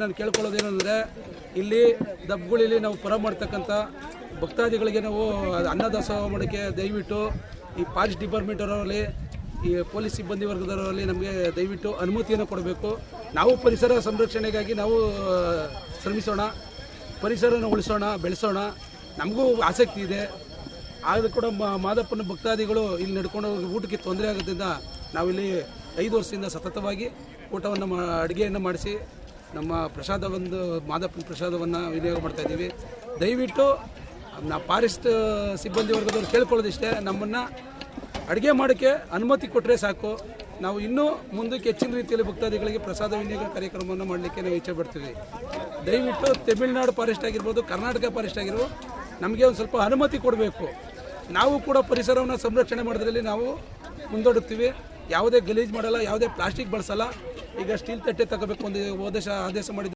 ನಾನು ಕೇಳ್ಕೊಳ್ಳೋದೇನೆಂದರೆ ಇಲ್ಲಿ ದಬ್ಬುಗಳಲ್ಲಿ ನಾವು ಪರ ಮಾಡ್ತಕ್ಕಂಥ ಭಕ್ತಾದಿಗಳಿಗೆ ನಾವು ಅನ್ನದಾಸೋಹ ಮಾಡೋಕ್ಕೆ ದಯವಿಟ್ಟು ಈ ಫಾರೆಸ್ಟ್ ಡಿಪಾರ್ಟ್ಮೆಂಟ್ ಅವರಲ್ಲಿ ಈ ಪೊಲೀಸ್ ಸಿಬ್ಬಂದಿ ವರ್ಗದವರಲ್ಲಿ ನಮಗೆ ದಯವಿಟ್ಟು ಅನುಮತಿಯನ್ನು ಕೊಡಬೇಕು. ನಾವು ಪರಿಸರ ಸಂರಕ್ಷಣೆಗಾಗಿ ನಾವು ಶ್ರಮಿಸೋಣ, ಪರಿಸರನ ಉಳಿಸೋಣ, ಬೆಳೆಸೋಣ. ನಮಗೂ ಆಸಕ್ತಿ ಇದೆ. ಆದರೂ ಕೂಡ ಮಾದಪ್ಪನ ಭಕ್ತಾದಿಗಳು ಇಲ್ಲಿ ನಡ್ಕೊಂಡು ಊಟಕ್ಕೆ ತೊಂದರೆ ಆಗೋದ್ರಿಂದ ನಾವಿಲ್ಲಿ 5 ವರ್ಷದಿಂದ ಸತತವಾಗಿ ಊಟವನ್ನು ಅಡುಗೆಯನ್ನು ಮಾಡಿಸಿ ನಮ್ಮ ಮಾದಪ್ಪನ ಪ್ರಸಾದವನ್ನು ವಿನಿಯೋಗ ಮಾಡ್ತಾಯಿದ್ದೀವಿ. ದಯವಿಟ್ಟು ನಾವು ಫಾರೆಸ್ಟ್ ಸಿಬ್ಬಂದಿ ವರ್ಗದವ್ರು ಕೇಳ್ಕೊಳ್ಳೋದಿಷ್ಟೇ, ನಮ್ಮನ್ನು ಅಡುಗೆ ಮಾಡೋಕ್ಕೆ ಅನುಮತಿ ಕೊಟ್ಟರೆ ಸಾಕು. ನಾವು ಇನ್ನೂ ಮುಂದಕ್ಕೆ ಹೆಚ್ಚಿನ ರೀತಿಯಲ್ಲಿ ಭಕ್ತಾದಿಗಳಿಗೆ ಪ್ರಸಾದ ವಿನಿಯೋಗ ಕಾರ್ಯಕ್ರಮವನ್ನು ಮಾಡಲಿಕ್ಕೆ ನಾವು ಇಚ್ಛೆ ಪಡ್ತೀವಿ. ದಯವಿಟ್ಟು ತಮಿಳುನಾಡು ಫಾರೆಸ್ಟ್ ಆಗಿರ್ಬೋದು, ಕರ್ನಾಟಕ ಫಾರೆಸ್ಟ್ ಆಗಿರ್ಬೋದು, ನಮಗೆ ಒಂದು ಸ್ವಲ್ಪ ಅನುಮತಿ ಕೊಡಬೇಕು. ನಾವು ಕೂಡ ಪರಿಸರವನ್ನು ಸಂರಕ್ಷಣೆ ಮಾಡೋದ್ರಲ್ಲಿ ನಾವು ಮುಂದೋಡುತ್ತೀವಿ. ಯಾವುದೇ ಗಲೀಜು ಮಾಡಲ್ಲ, ಯಾವುದೇ ಪ್ಲಾಸ್ಟಿಕ್ ಬಳಸಲ್ಲ. ಈಗ ಸ್ಟೀಲ್ ತಟ್ಟೆ ತಗೋಬೇಕು ಒಂದು ಆದೇಶ ಮಾಡಿದ್ದು